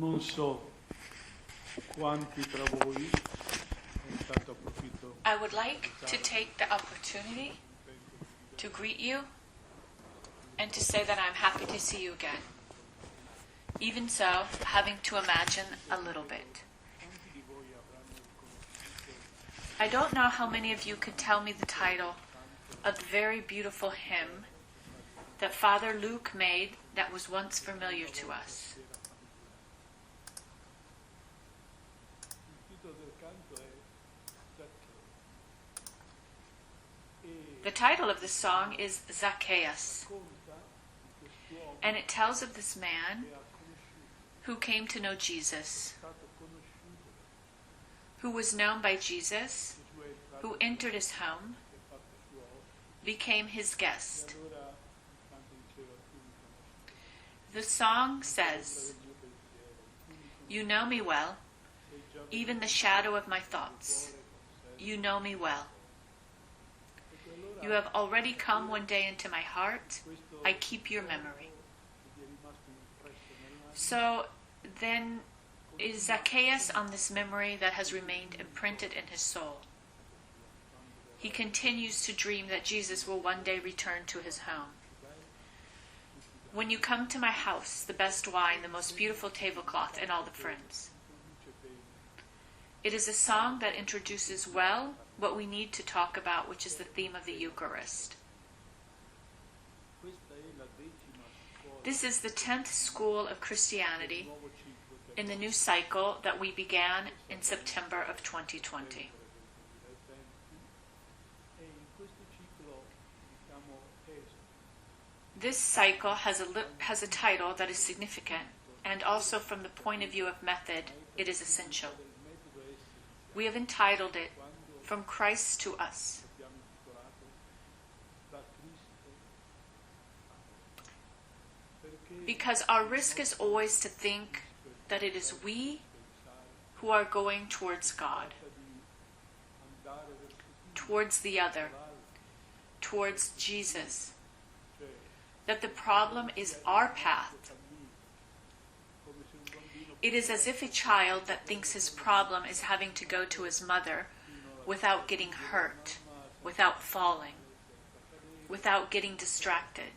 Non so quanti tra voi, intanto approfitto. I would like to take the opportunity to greet you and to say that I'm happy to see you again. Even so, having to imagine a little bit. I don't know how many of you could tell me the title of the very beautiful hymn that Father Luke made that was once familiar to us. The title of this song is Zacchaeus, and it tells of this man who came to know Jesus, who was known by Jesus, who entered his home, became his guest. The song says, "You know me well, even the shadow of my thoughts. You know me well. You have already come one day into my heart. I keep your memory." So then is Zacchaeus on this memory that has remained imprinted in his soul. He continues to dream that Jesus will one day return to his home. "When you come to my house, the best wine, the most beautiful tablecloth, and all the friends." It is a song that introduces well what we need to talk about, which is the theme of the Eucharist. This is the 10th school of Christianity in the new cycle that we began in September of 2020. This cycle has a title that is significant, and also from the point of view of method, it is essential. We have entitled it, "From Christ to Us." Because our risk is always to think that it is we who are going towards God, towards the other, towards Jesus. That the problem is our path. It is as if a child that thinks his problem is having to go to his mother without getting hurt, without falling, without getting distracted.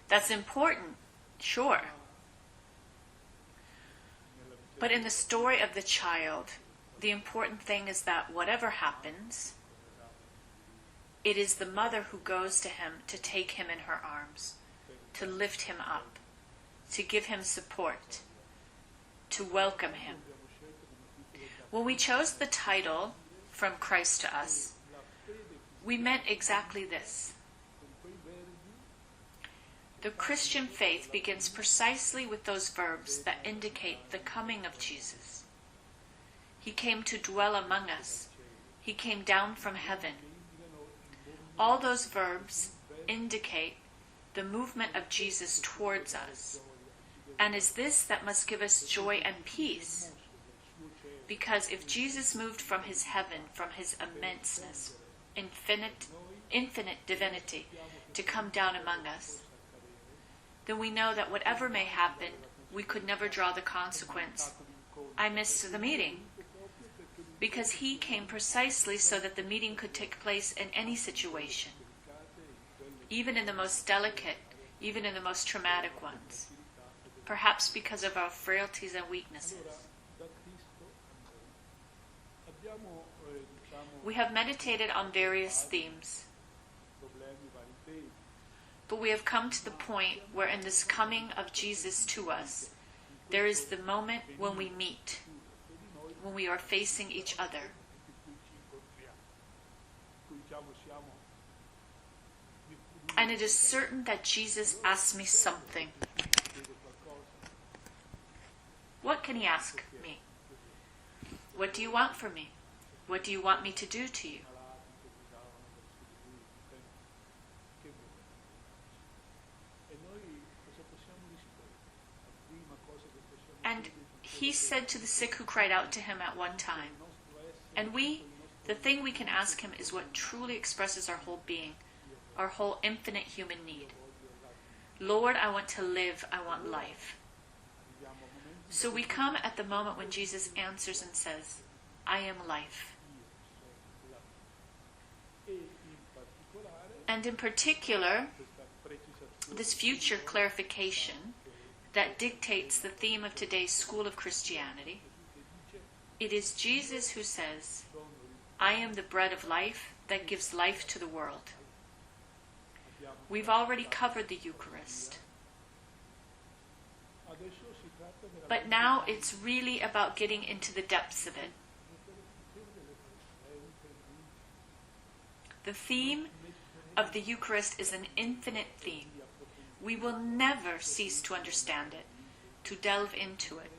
That's important, sure. But in the story of the child, the important thing is that whatever happens, it is the mother who goes to him to take him in her arms, to lift him up, to give him support, to welcome him. When we chose the title, "From Christ to Us," we meant exactly this. The Christian faith begins precisely with those verbs that indicate the coming of Jesus. He came to dwell among us. He came down from heaven. All those verbs indicate the movement of Jesus towards us. And is this that must give us joy and peace? Because if Jesus moved from his heaven, from his immenseness, infinite divinity, to come down among us, then we know that whatever may happen, we could never draw the consequence, "I missed the meeting." Because he came precisely so that the meeting could take place in any situation, even in the most delicate, even in the most traumatic ones, perhaps because of our frailties and weaknesses. We have meditated on various themes, but we have come to the point where in this coming of Jesus to us, there is the moment when we meet, when we are facing each other. And it is certain that Jesus asks me something. What can he ask me? What do you want from me? What do you want me to do to you? And he said to the sick who cried out to him at one time, and the thing we can ask him is what truly expresses our whole being, our whole infinite human need. Lord, I want to live, I want life. So we come at the moment when Jesus answers and says, I am life. And in particular, this future clarification that dictates the theme of today's School of Christianity, it is Jesus who says, I am the bread of life that gives life to the world. We've already covered the Eucharist. But now it's really about getting into the depths of it. The theme of the Eucharist is an infinite theme. We will never cease to understand it, to delve into it,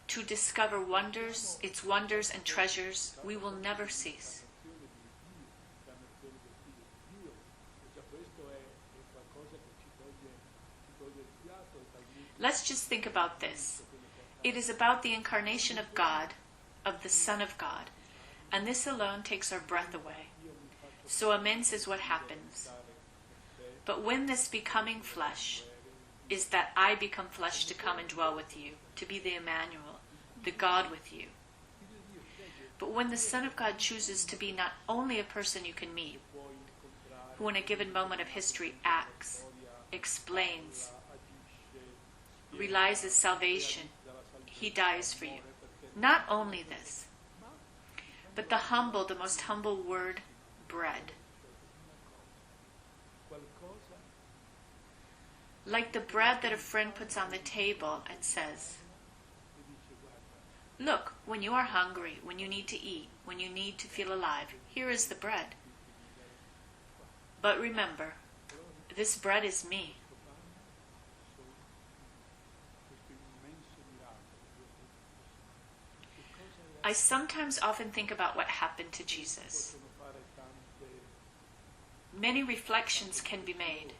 to discover wonders, its wonders and treasures. We will never cease. Let's just think about this. It is about the incarnation of God, of the Son of God, and this alone takes our breath away. So immense is what happens. But when this becoming flesh is that I become flesh to come and dwell with you, to be the Emmanuel, the God with you. But when the Son of God chooses to be not only a person you can meet, who in a given moment of history acts, explains, realizes salvation, he dies for you. Not only this, but the humble, the most humble word, bread. Like the bread that a friend puts on the table and says, look, when you are hungry, when you need to eat, when you need to feel alive, here is the bread. But remember, this bread is me. I sometimes often think about what happened to Jesus. Many reflections can be made.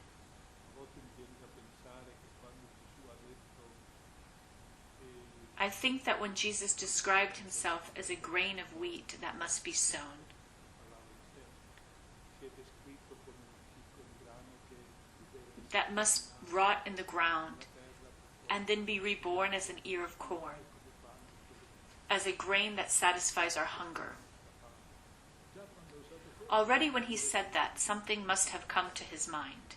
I think that when Jesus described himself as a grain of wheat that must be sown, that must rot in the ground and then be reborn as an ear of corn, as a grain that satisfies our hunger. Already when he said that, something must have come to his mind.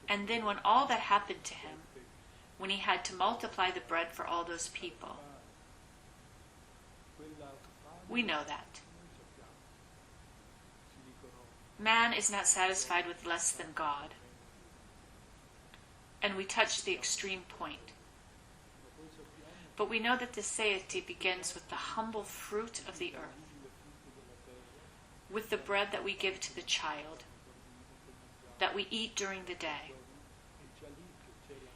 And then when all that happened to him, when he had to multiply the bread for all those people, we know that. Man is not satisfied with less than God. And we touch the extreme point. But we know that the satiety begins with the humble fruit of the earth, with the bread that we give to the child, that we eat during the day.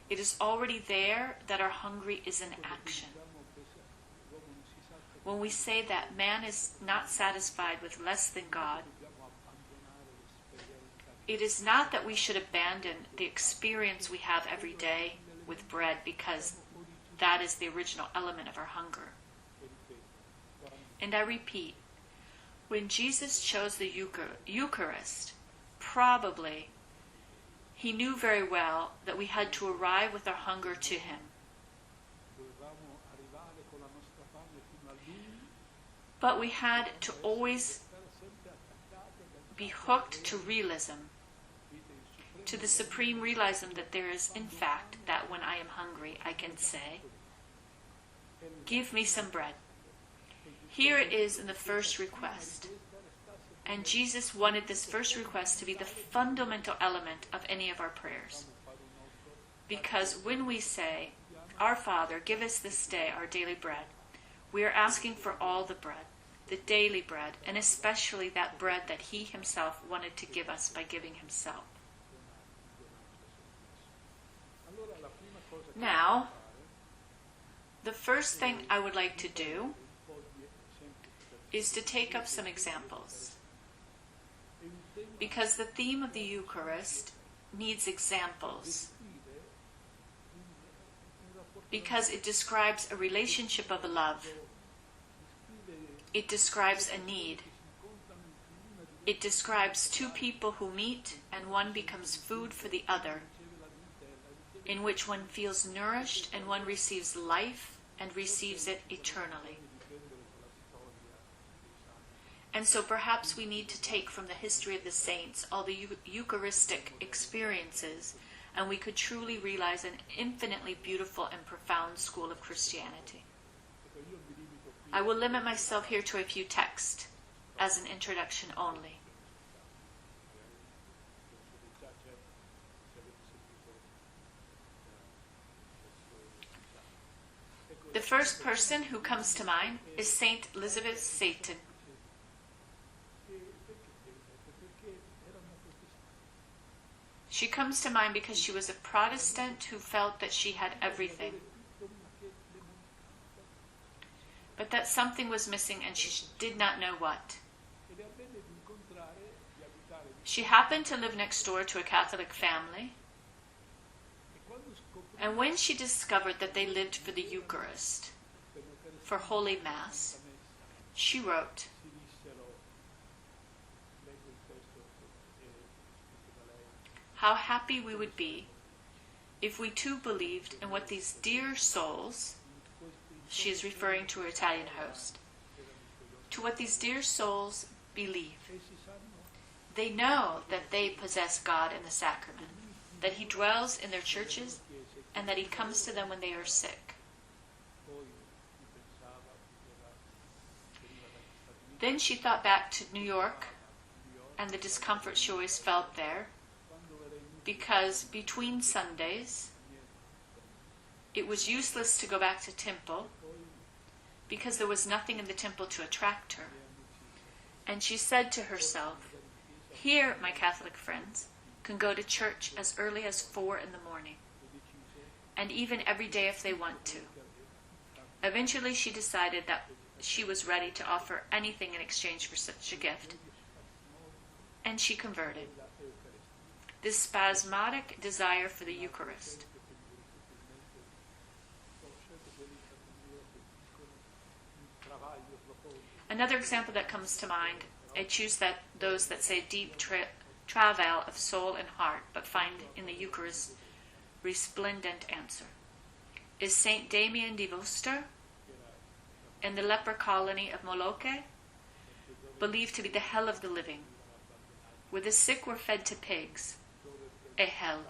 It is already there that our hungry is in action. When we say that man is not satisfied with less than God, it is not that we should abandon the experience we have every day with bread because that is the original element of our hunger. And I repeat, when Jesus chose the Eucharist, probably he knew very well that we had to arrive with our hunger to him. But we had to always be hooked to realism, to the supreme realism that there is, in fact, that when I am hungry, I can say, give me some bread. Here it is in the first request. And Jesus wanted this first request to be the fundamental element of any of our prayers. Because when we say, Our Father, give us this day our daily bread, we are asking for all the bread, the daily bread, and especially that bread that he himself wanted to give us by giving himself. Now, the first thing I would like to do is to take up some examples. Because the theme of the Eucharist needs examples. Because it describes a relationship of love. It describes a need. It describes two people who meet and one becomes food for the other. in which one feels nourished and one receives life and receives it eternally. And so perhaps we need to take from the history of the saints all the Eucharistic experiences, and we could truly realize an infinitely beautiful and profound school of Christianity. I will limit myself here to a few texts as an introduction only. The first person who comes to mind is Saint Elizabeth Satan. She comes to mind because she was a Protestant who felt that she had everything, but that something was missing and she did not know what. She happened to live next door to a Catholic family, and when she discovered that they lived for the Eucharist, for Holy Mass, she wrote, "How happy we would be if we too believed in what these dear souls," she is referring to her Italian host, "to what these dear souls believe. They know that they possess God in the sacrament, that He dwells in their churches, and that He comes to them when they are sick." Then she thought back to New York and the discomfort she always felt there, because between Sundays it was useless to go back to temple because there was nothing in the temple to attract her. And she said to herself, "Here, my Catholic friends can go to church as early as 4 in the morning, and even every day if they want to." Eventually she decided that she was ready to offer anything in exchange for such a gift, and she converted. This spasmodic desire for the Eucharist. Another example that comes to mind, I choose that those that say deep travail of soul and heart, but find in the Eucharist resplendent answer, is Saint Damien de Worcester in the leper colony of Molokai, believed to be the hell of the living, where the sick were fed to pigs, a hell.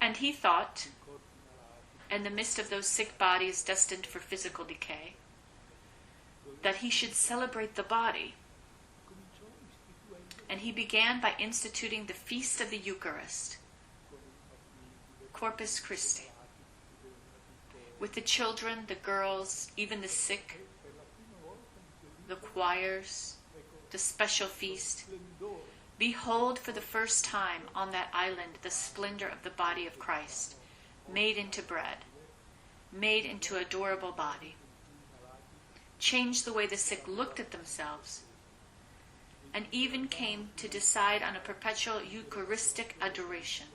And he thought, in the midst of those sick bodies destined for physical decay, that he should celebrate the body. And he began by instituting the Feast of the Eucharist, Corpus Christi, with the children, the girls, even the sick, the choirs, the special feast. Behold, for the first time on that island, the splendor of the body of Christ, made into bread, made into adorable body. Changed the way the sick looked at themselves, and even came to decide on a perpetual Eucharistic adoration.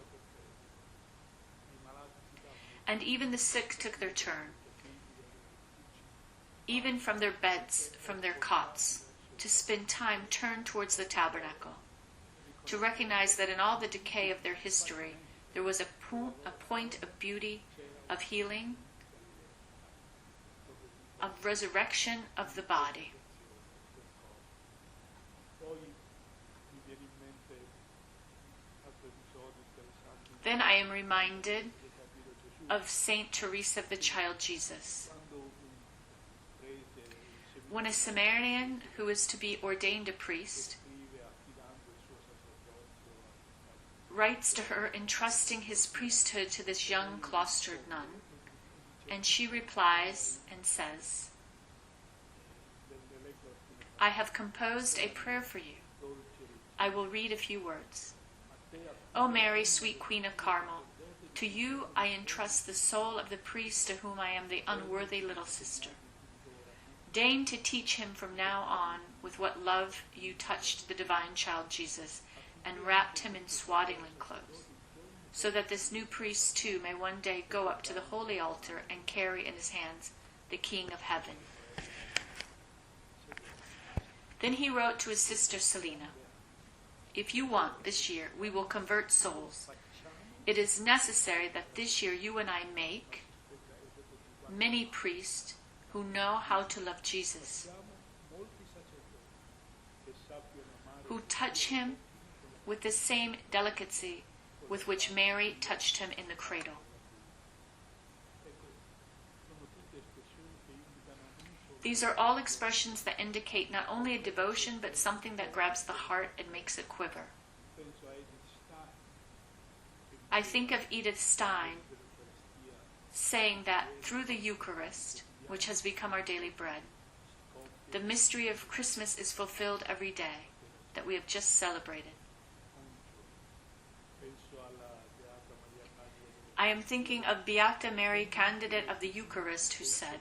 And even the sick took their turn, even from their beds, from their cots, to spend time turned towards the tabernacle, to recognize that in all the decay of their history, there was a point of beauty, of healing, of resurrection of the body. Then I am reminded of Saint Teresa of the Child Jesus. When a Samaritan who is to be ordained a priest writes to her entrusting his priesthood to this young cloistered nun, and she replies and says, "I have composed a prayer for you. I will read a few words. O Mary, sweet Queen of Carmel, to you I entrust the soul of the priest to whom I am the unworthy little sister. Deign to teach him from now on with what love you touched the divine child Jesus and wrapped him in swaddling clothes, so that this new priest too may one day go up to the holy altar and carry in his hands the King of Heaven." Then he wrote to his sister Selina, if you want this year, we will convert souls. It is necessary that this year you and I make many priests who know how to love Jesus, who touch him with the same delicacy with which Mary touched him in the cradle. These are all expressions that indicate not only a devotion, but something that grabs the heart and makes it quiver. I think of Edith Stein saying that through the Eucharist, which has become our daily bread, the mystery of Christmas is fulfilled every day that we have just celebrated. I am thinking of Beata Mary, candidate of the Eucharist, who said,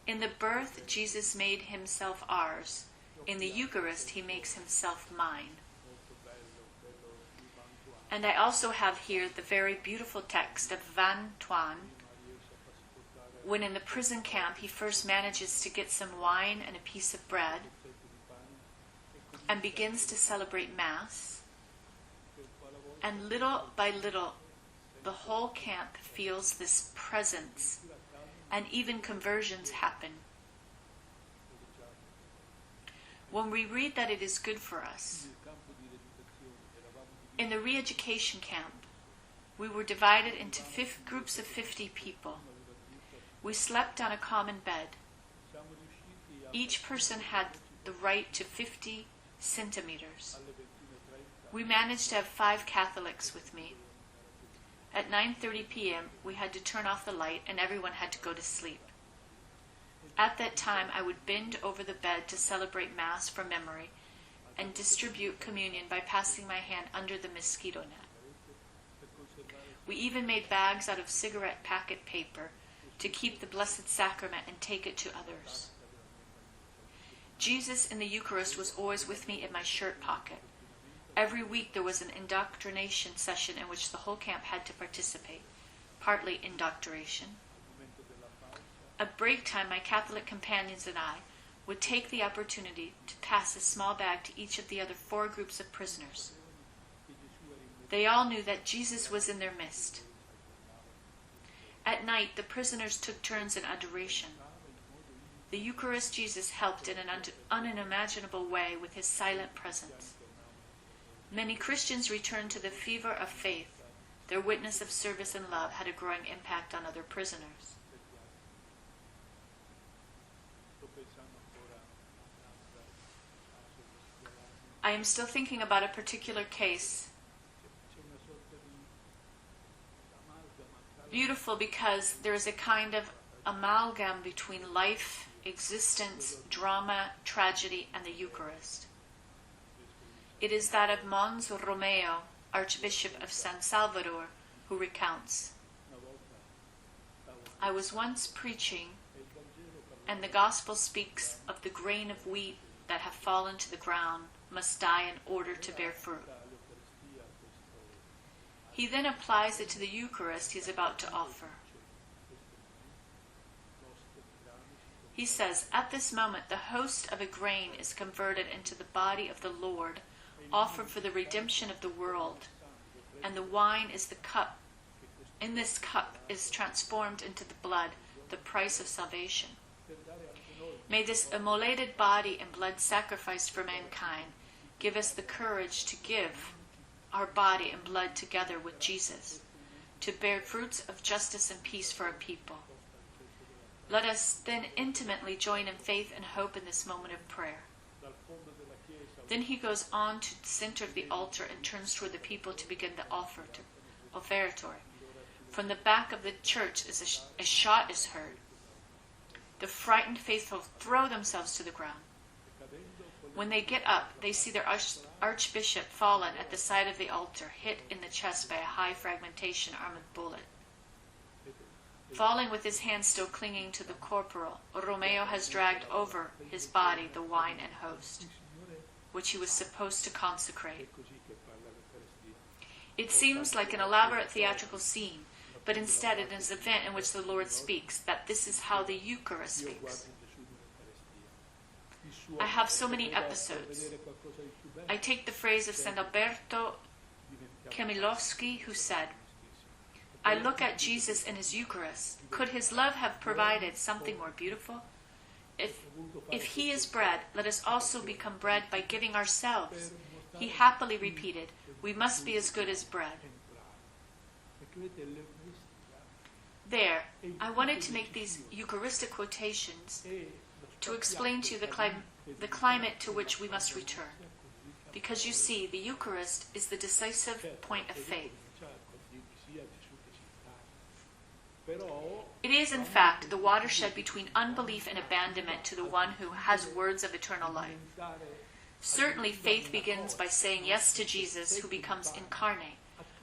"In the birth, Jesus made himself ours. In the Eucharist, he makes himself mine." And I also have here the very beautiful text of Van Tuan, when in the prison camp he first manages to get some wine and a piece of bread and begins to celebrate Mass. And little by little, the whole camp feels this presence, and even conversions happen. When we read that it is good for us, in the re-education camp, we were divided into groups of 50 people. We slept on a common bed. Each person had the right to 50 centimeters. We managed to have 5 Catholics with me. At 9:30 p.m., we had to turn off the light and everyone had to go to sleep. At that time, I would bend over the bed to celebrate Mass from memory and distribute communion by passing my hand under the mosquito net. We even made bags out of cigarette packet paper to keep the Blessed Sacrament and take it to others. Jesus in the Eucharist was always with me in my shirt pocket. Every week there was an indoctrination session in which the whole camp had to participate, partly indoctrination. At break time, my Catholic companions and I would take the opportunity to pass a small bag to each of the other 4 groups of prisoners. They all knew that Jesus was in their midst. At night, the prisoners took turns in adoration. The Eucharist Jesus helped in an unimaginable way with his silent presence. Many Christians returned to the fever of faith. Their witness of service and love had a growing impact on other prisoners. I am still thinking about a particular case. Beautiful because there is a kind of amalgam between life, existence, drama, tragedy, and the Eucharist. It is that of Mons Romeo, Archbishop of San Salvador, who recounts, "I was once preaching, and the Gospel speaks of the grain of wheat that have fallen to the ground must die in order to bear fruit. He then applies it to the Eucharist he is about to offer. He says, at this moment the host of a grain is converted into the body of the Lord, offered for the redemption of the world, and the wine is the cup. In this cup is transformed into the blood, the price of salvation. May this immolated body and blood sacrificed for mankind give us the courage to give our body and blood together with Jesus, to bear fruits of justice and peace for our people. Let us then intimately join in faith and hope in this moment of prayer." Then he goes on to the center of the altar and turns toward the people to begin the offertory. From the back of the church a shot is heard. The frightened faithful throw themselves to the ground. When they get up, they see their archbishop fallen at the side of the altar, hit in the chest by a high fragmentation armed bullet. Falling with his hands still clinging to the corporal, Romeo has dragged over his body the wine and host, which he was supposed to consecrate. It seems like an elaborate theatrical scene, but instead it is an event in which the Lord speaks, that this is how the Eucharist speaks. I have so many episodes. I take the phrase of St. Alberto Kemilowski, who said, I look at Jesus in his Eucharist. Could his love have provided something more beautiful? If he is bread, let us also become bread by giving ourselves. He happily repeated, we must be as good as bread. There, I wanted to make these Eucharistic quotations to explain to you the climate to which we must return. Because you see, the Eucharist is the decisive point of faith. It is, in fact, the watershed between unbelief and abandonment to the one who has words of eternal life. Certainly, faith begins by saying yes to Jesus, who becomes incarnate.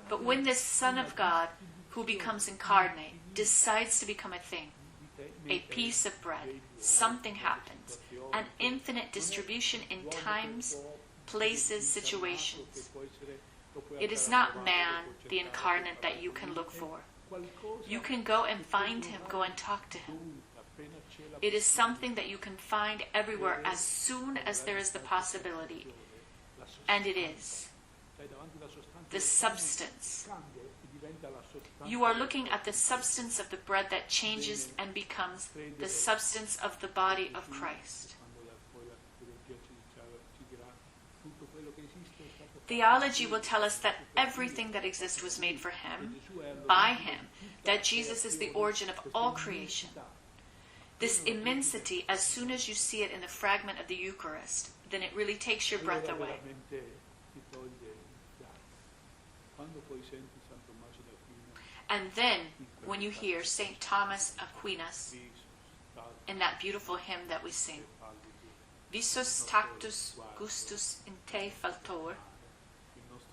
But when this Son of God, who becomes incarnate, decides to become a thing, a piece of bread, something happens. An infinite distribution in times, places, situations. It is not man, the incarnate, that you can look for. You can go and find him, go and talk to him. It is something that you can find everywhere as soon as there is the possibility. And it is the substance. You are looking at the substance of the bread that changes and becomes the substance of the body of Christ. Theology will tell us that everything that exists was made for him, by him, that Jesus is the origin of all creation. This immensity, as soon as you see it in the fragment of the Eucharist, then it really takes your breath away. And then, when you hear St. Thomas Aquinas in that beautiful hymn that we sing, Visus tactus gustus in te faltor,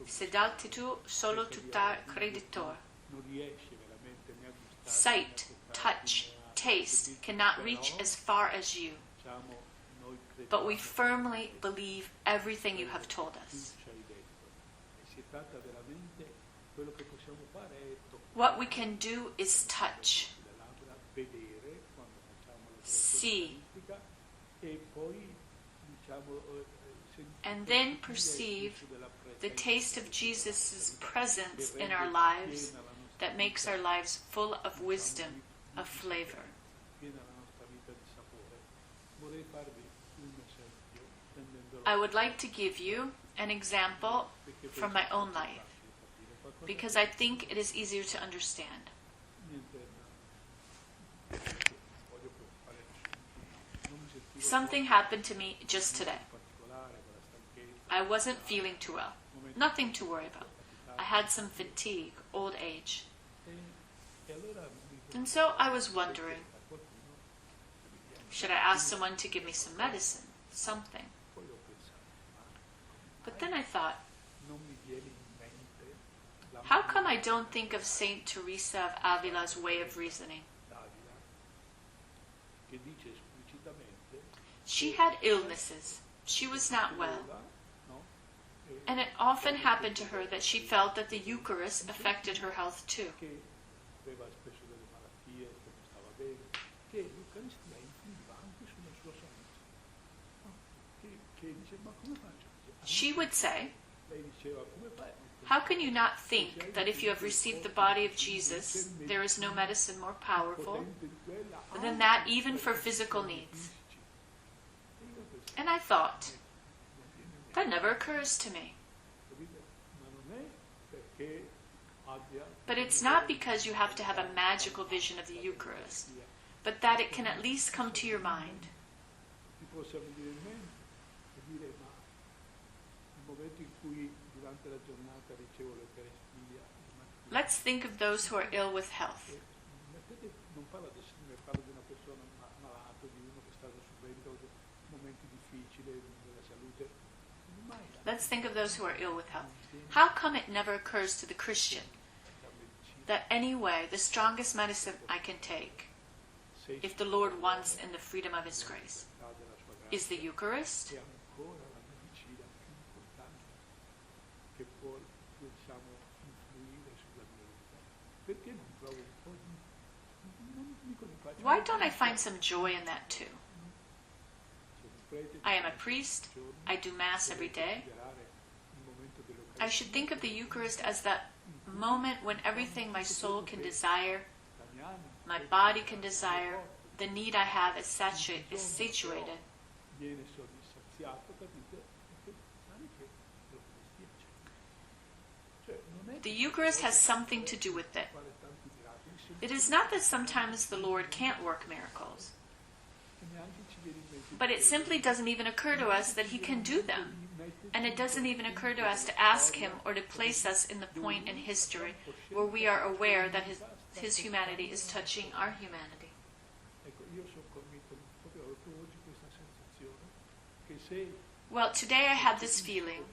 sed altitu solo tutar creditor. Sight, touch, taste cannot reach as far as you, but we firmly believe everything you have told us. What we can do is touch, see, and then perceive the taste of Jesus' presence in our lives that makes our lives full of wisdom, of flavor. I would like to give you an example from my own life, because I think it is easier to understand. Something happened to me just today. I wasn't feeling too well. Nothing to worry about. I had some fatigue, old age. And so I was wondering, should I ask someone to give me some medicine, something? But then I thought, how come I don't think of Saint Teresa of Avila's way of reasoning? She had illnesses. She was not well. And it often happened to her that she felt that the Eucharist affected her health too. She would say, how can you not think that if you have received the body of Jesus, there is no medicine more powerful than that even for physical needs? And I thought, that never occurs to me. But it's not because you have to have a magical vision of the Eucharist, but that it can at least come to your mind. Let's think of those who are ill with health. Let's think of those who are ill with health. How come it never occurs to the Christian that anyway, the strongest medicine I can take, if the Lord wants in the freedom of His grace, is the Eucharist? Why don't I find some joy in that too? I am a priest. I do Mass every day. I should think of the Eucharist as that moment when everything my soul can desire, my body can desire, the need I have is satiated. The Eucharist has something to do with it. It is not that sometimes the Lord can't work miracles, but it simply doesn't even occur to us that He can do them. And it doesn't even occur to us to ask Him or to place us in the point in history where we are aware that His humanity is touching our humanity. Well, today I had this feeling.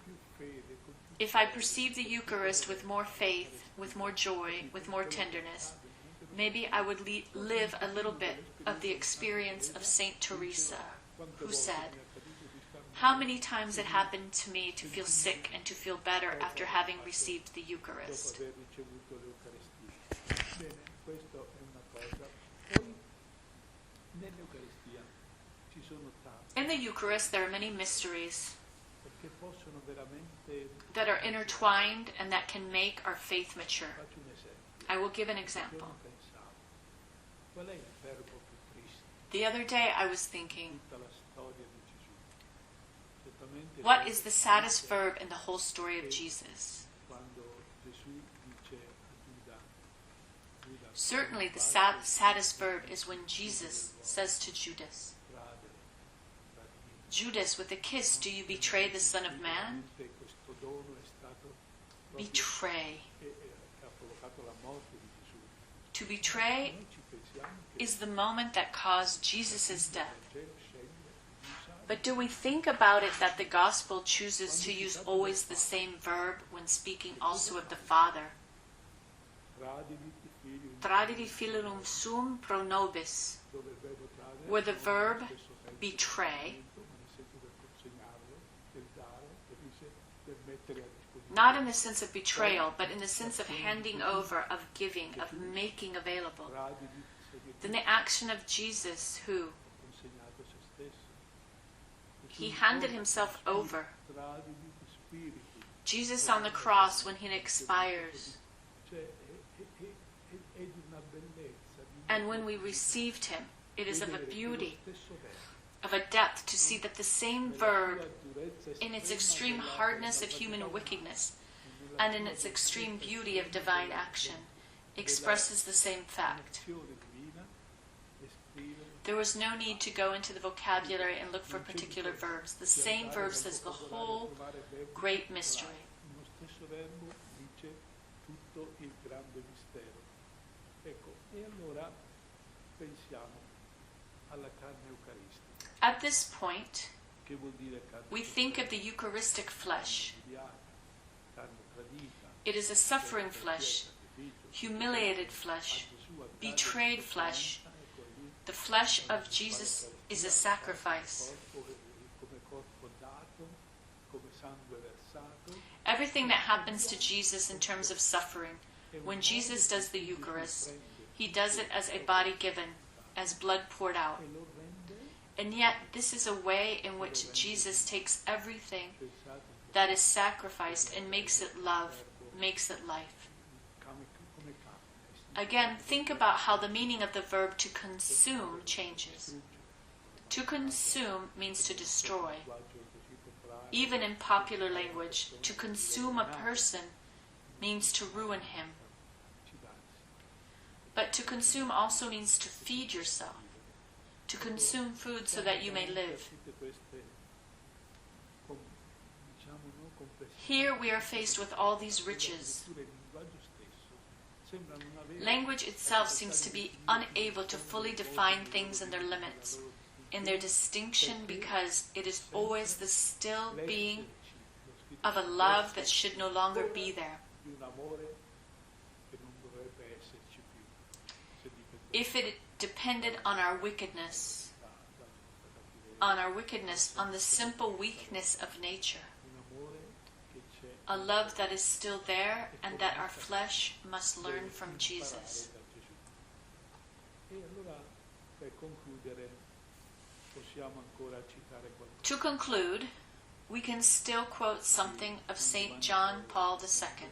If I perceive the Eucharist with more faith, with more joy, with more tenderness, maybe I would live a little bit of the experience of Saint Teresa, who said, "How many times it happened to me to feel sick and to feel better after having received the Eucharist." In the Eucharist, there are many mysteries that are intertwined and that can make our faith mature. I will give an example. The other day I was thinking, what is the saddest verb in the whole story of Jesus? Certainly the saddest verb is when Jesus says to Judas, "Judas, with a kiss, do you betray the Son of Man?" Betray. To betray is the moment that caused Jesus' death. But do we think about it that the Gospel chooses to use always the same verb when speaking also of the Father? Tradidi filium sum pro nobis, where the verb betray, not in the sense of betrayal, but in the sense of handing over, of giving, of making available. Then the action of Jesus, who He handed Himself over. Jesus on the cross, when He expires, and when we received Him, it is of a beauty, of a depth, to see that the same verb, in its extreme hardness of human wickedness, and in its extreme beauty of divine action, expresses the same fact. There was no need to go into the vocabulary and look for particular verbs. The same verb says the whole great mystery. At this point, we think of the Eucharistic flesh. It is a suffering flesh, humiliated flesh, betrayed flesh. The flesh of Jesus is a sacrifice. Everything that happens to Jesus in terms of suffering, when Jesus does the Eucharist, He does it as a body given, as blood poured out. And yet, this is a way in which Jesus takes everything that is sacrificed and makes it love, makes it life. Again, think about how the meaning of the verb to consume changes. To consume means to destroy. Even in popular language, to consume a person means to ruin him. But to consume also means to feed yourself, to consume food so that you may live. Here we are faced with all these riches. Language itself seems to be unable to fully define things and their limits, in their distinction, because it is always the still being of a love that should no longer be there. If it depended on our wickedness, on the simple weakness of nature, a love that is still there and that our flesh must learn from Jesus. To conclude, we can still quote something of St. John Paul II,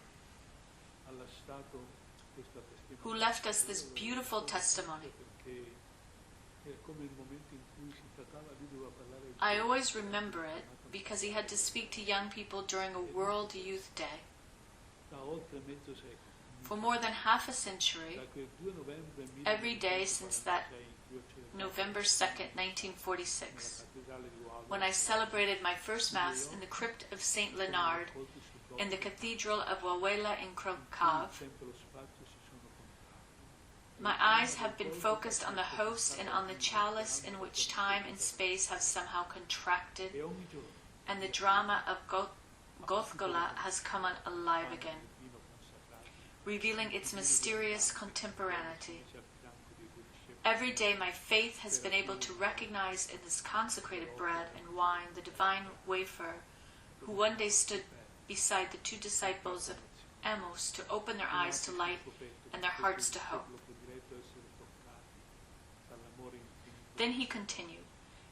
who left us this beautiful testimony. I always remember it because he had to speak to young people during a World Youth Day. For more than half a century, every day since that November 2nd, 1946, when I celebrated my first Mass in the crypt of St. Leonard in the Cathedral of Wawela in Krakow, my eyes have been focused on the host and on the chalice in which time and space have somehow contracted, and the drama of Gothgola has come alive again, revealing its mysterious contemporaneity. Every day my faith has been able to recognize in this consecrated bread and wine the divine wafer who one day stood beside the two disciples of M.E.C to open their eyes to light and their hearts to hope. Then he continued,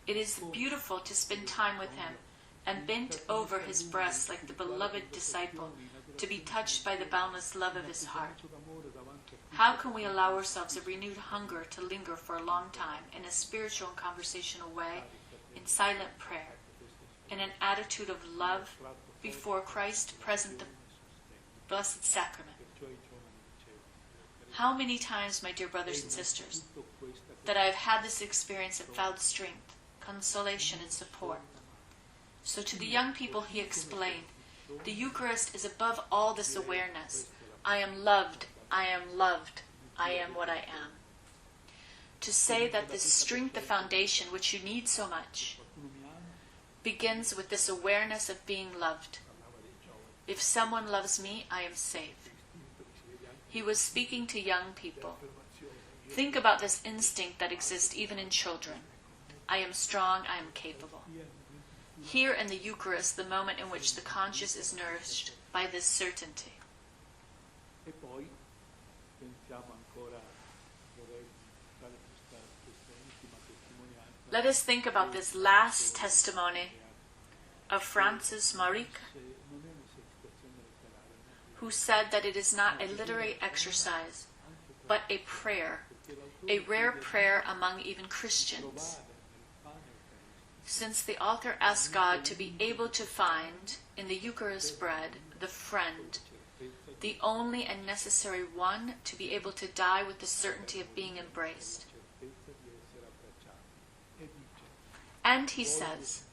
"It is beautiful to spend time with him and bent over his breast like the beloved disciple, to be touched by the boundless love of his heart. How can we allow ourselves a renewed hunger to linger for a long time in a spiritual and conversational way, in silent prayer, in an attitude of love before Christ present the Blessed Sacrament? How many times, my dear brothers and sisters, that I have had this experience and found strength, consolation, and support." So to the young people he explained, the Eucharist is above all this awareness. I am loved, I am loved, I am what I am. To say that this strength of foundation, which you need so much, begins with this awareness of being loved. If someone loves me, I am safe. He was speaking to young people. Think about this instinct that exists even in children. I am strong, I am capable. Here in the Eucharist, the moment in which the conscience is nourished by this certainty. Let us think about this last testimony of Francis Maric, who said that it is not a literary exercise, but a prayer, a rare prayer among even Christians. Since the author asked God to be able to find in the Eucharist bread the friend, the only and necessary one to be able to die with the certainty of being embraced. And he says,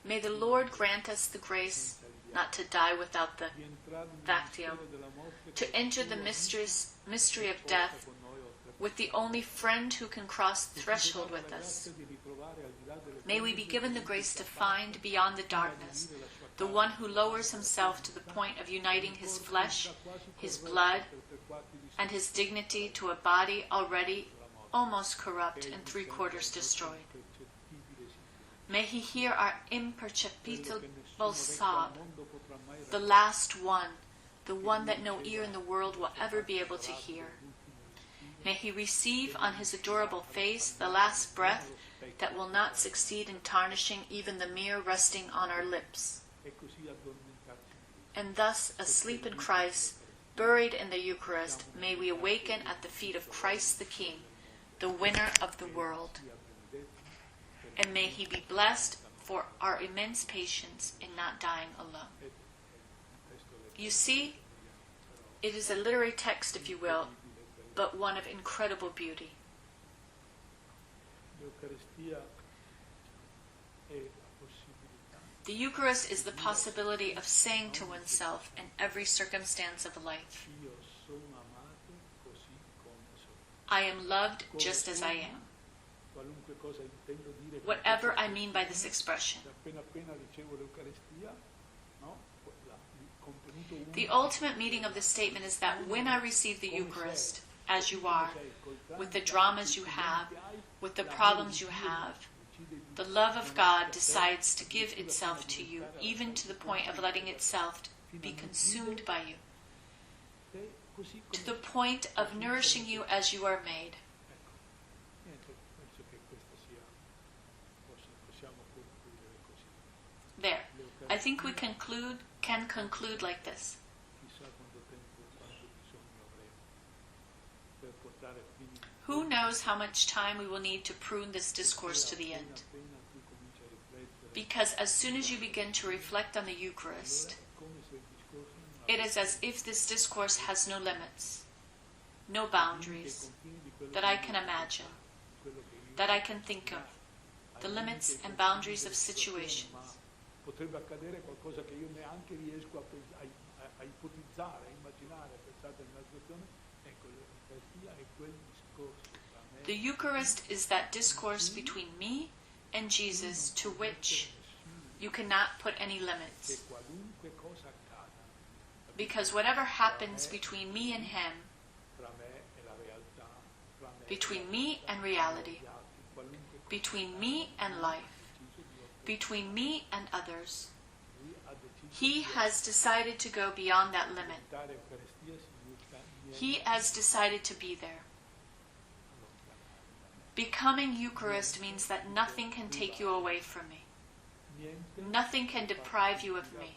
"May the Lord grant us the grace not to die without the Vactio, to enter the mystery of death with the only friend who can cross the threshold with us. May we be given the grace to find beyond the darkness the one who lowers himself to the point of uniting his flesh, his blood, and his dignity to a body already almost corrupt and 3/4 destroyed. May he hear our imperceptible sob, the last one, the one that no ear in the world will ever be able to hear. May he receive on his adorable face the last breath that will not succeed in tarnishing even the mere resting on our lips. And thus, asleep in Christ, buried in the Eucharist, may we awaken at the feet of Christ the King, the winner of the world. And may he be blessed for our immense patience in not dying alone." You see, it is a literary text, if you will, but one of incredible beauty. The Eucharist is the possibility of saying to oneself in every circumstance of life, "I am loved just as I am." Whatever I mean by this expression. The ultimate meaning of this statement is that when I receive the Eucharist, as you are, with the dramas you have, with the problems you have, the love of God decides to give itself to you, even to the point of letting itself be consumed by you, to the point of nourishing you as you are made. I think we can conclude like this. Chissà quanto tempo, quanto bisogno avremo per portare fino Who knows how much time we will need to prune this discourse to the end? appena tu cominci a riflettere. Because as soon as you begin to reflect on the Eucharist, È come se il discorso non it is as if this discourse has no limits, no boundaries that I can imagine, that I can think of, the limits and boundaries of situations. Potrebbe accadere qualcosa che io neanche riesco a ipotizzare, a immaginare, pensate nella situazione. Ecco, l'Eucaristia è quel discorso tra me. The Eucharist is that discourse between me and Jesus to which you cannot put any limits. Che qualunque cosa accada Because whatever happens between me and Him, tra me e la realtà, tra me between me and reality, e gli altri, qualunque cosa between me and life, between me and others, lui ha deciso He has decided to go beyond that limit. di dare Eucaristia significa He has decided to be there. Becoming Eucharist means that nothing can take you away from me. niente Nothing can deprive you of me.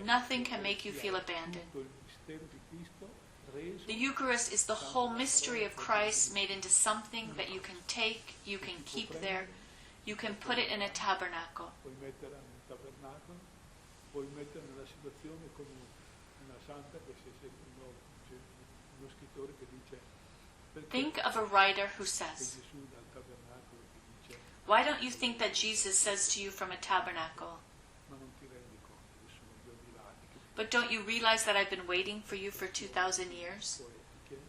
Nothing can make you feel abandoned. tutto il mistero di Cristo reso The Eucharist is the whole mystery of Christ made into something that you can take, you can keep there, you can put it in a tabernacle. puoi mettere nel tabernacolo, puoi mettere nella situazione come una santa che uno scrittore che dice perché Think of a writer who says, Gesù dal tabernacolo che dice why don't you think that Jesus says to you from a tabernacle, ma non ti rendi conto che sono gli ordinari che but don't you realize that I've been waiting for you for 2,000 years? poetiche,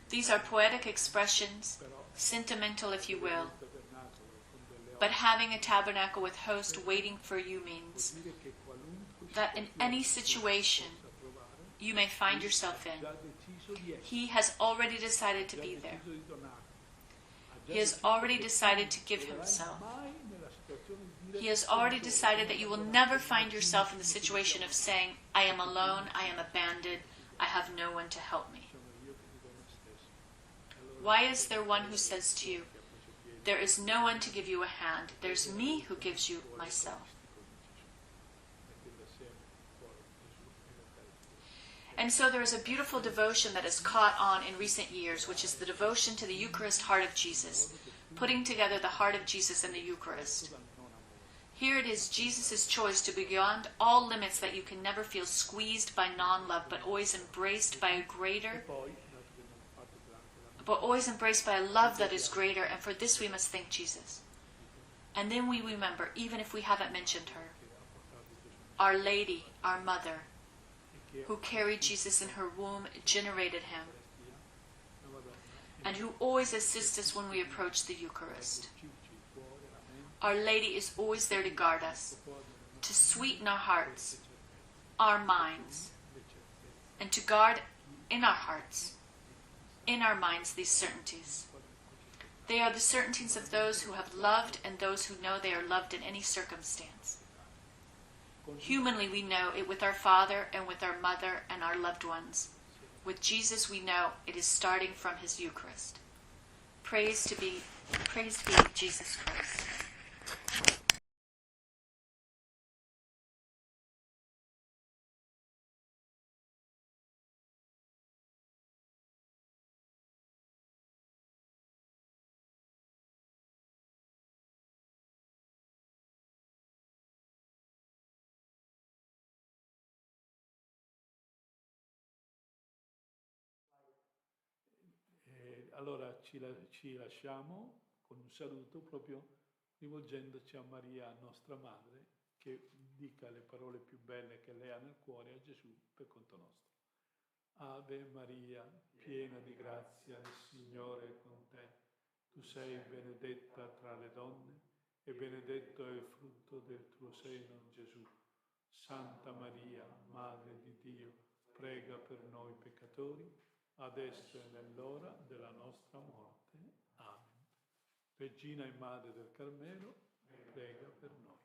These are poetic expressions, però sentimental if you will, il tabernacolo con delle but having a tabernacle with host waiting for you means vuol dire che qualunque that in any situation possa trovare you may find yourself in, già deciso di essere, He has already decided to già be there. deciso di donare, ha già He has deciso already che decided to give non troverai Himself. mai nella situazione di dire He has already decided that you will never find yourself in the situation of saying, I am alone, I am abandoned, I have no one to help me. sono io che ti do me stesso. Allora, Why is there one who says to you, there is no one to give you a hand, there's me who gives you myself? mettendo assieme cuore di Gesù e l'Eucaristia. And so there is a beautiful devotion that has caught on in recent years, which is the devotion to the Eucharist heart of Jesus, putting together the heart of Jesus and the Eucharist. Dal non amore. Here it is Jesus' choice to be beyond all limits, that you can never feel squeezed by non-love, but always embraced by a greater, Poi, dato che non ho fatto anche la but always embraced by a love that is greater, and for this we must thank Jesus. And then we remember, even if we haven't mentioned her, che ha portato Gesù Our Lady, our Mother, e che who carried Jesus in her womb, generated him, Eucaristia, la Madonna, and who always assists us when we approach the Eucharist. chiuci il cuore, la mente, Our Lady is always there to guard us, cuore, to sweeten our hearts, certezze, our minds, le certezze, and to guard in our hearts, in our minds, these certainties. They are the certainties of those who have loved and those who know they are loved in any circumstance. Humanly, we know it with our Father and with our Mother and our loved ones. With Jesus, we know it is starting from His Eucharist. Praise be Jesus Christ. Allora ci lasciamo con un saluto proprio rivolgendoci a Maria, nostra Madre, che dica le parole più belle che lei ha nel cuore a Gesù per conto nostro. Ave Maria, piena di grazia, il Signore è con te. Tu sei benedetta tra le donne e benedetto è il frutto del tuo seno, Gesù. Santa Maria, Madre di Dio, prega per noi peccatori, adesso e nell'ora della nostra morte. Amen. Regina e Madre del Carmelo, prega per noi.